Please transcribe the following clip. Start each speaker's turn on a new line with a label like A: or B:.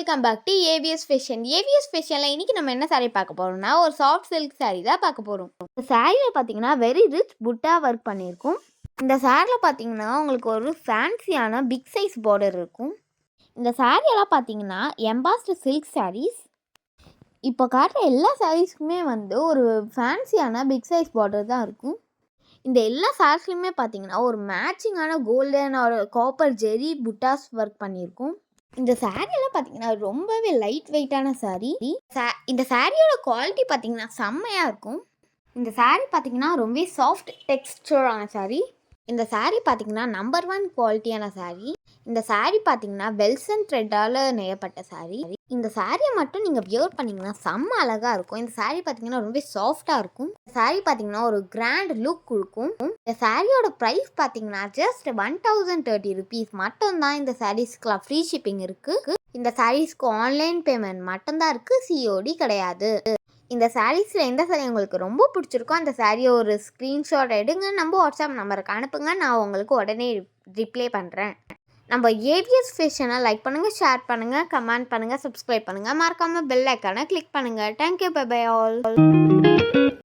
A: Welcome back to AVS fashion. AVS ஃபேஷனில் இன்றைக்கி நம்ம என்ன சாரீ பார்க்க போகிறோம்னா, ஒரு சாஃப்ட் சில்க் சாரீ தான் பார்க்க போகிறோம். இந்த சாரியில் பார்த்தீங்கன்னா வெரி ரிச் புட்டா ஒர்க் பண்ணியிருக்கும். இந்த சாரியில் பார்த்தீங்கன்னா உங்களுக்கு ஒரு ஃபேன்சியான பிக் சைஸ் பார்டர் இருக்கும். இந்த சாரியெல்லாம் பார்த்தீங்கன்னா எம்பாஸ்டு சில்க் சாரீஸ். இப்போ காட்டுற எல்லா சாரீஸ்க்குமே ஒரு ஃபேன்சியான பிக் சைஸ் பார்டர் தான் இருக்கும். இந்த எல்லா சாரீஸ்லையுமே பார்த்தீங்கன்னா ஒரு மேட்சிங்கான கோல்டன் ஒரு காப்பர் ஜெரி புட்டாஸ் ஒர்க் பண்ணியிருக்கும். இந்த சாரியெல்லாம் பார்த்தீங்கன்னா ரொம்பவே லைட் வெயிட்டான சாரீ. இந்த சாரியோட குவாலிட்டி பார்த்தீங்கன்னா செம்மையாக இருக்கும். இந்த சாரீ பார்த்தீங்கன்னா ரொம்பவே சாஃப்ட் டெக்ஸ்டரான சாரீ. இந்த சாரீ பார்த்தீங்கன்னா நம்பர் 1 குவாலிட்டியான சாரீ. இந்த சாரீ பார்த்தீங்கன்னா வெல்சன் த்ரெட்டால் நெய்யப்பட்ட சாரீ. இந்த சாரியை மட்டும் நீங்கள் வியர் பண்ணிங்கன்னா செம்ம அழகாக இருக்கும். இந்த சாரீ பார்த்தீங்கன்னா ரொம்ப சாஃப்டாக இருக்கும். இந்த சாரீ பார்த்தீங்கன்னா ஒரு கிராண்ட் லுக் கொடுக்கும். இந்த சாரியோட ப்ரைஸ் பார்த்தீங்கன்னா ஜஸ்ட் 1030 rupees மட்டும்தான். இந்த சாரீஸ்க்குலாம் ஃப்ரீ ஷிப்பிங் இருக்குது. இந்த சாரீஸ்க்கு ஆன்லைன் பேமெண்ட் மட்டும்தான் இருக்குது, சிஓடி கிடையாது. இந்த சாரீஸில் எந்த சாரீ உங்களுக்கு ரொம்ப பிடிச்சிருக்கோ அந்த சாரியை ஒரு ஸ்க்ரீன்ஷாட் எடுங்க, நம்ம வாட்ஸ்அப் நம்பருக்கு அனுப்புங்க. நான் உங்களுக்கு உடனே ரிப்ளை பண்ணுறேன். நம்ம ஏவிஎஸ் ஃபேஷனை லைக் பண்ணுங்கள், ஷேர் பண்ணுங்கள், கமெண்ட் பண்ணுங்கள், சப்ஸ்கிரைப் பண்ணுங்கள். மறக்காமல் பெல் ஐக்கானை கிளிக் பண்ணுங்கள். Thank you, bye bye all.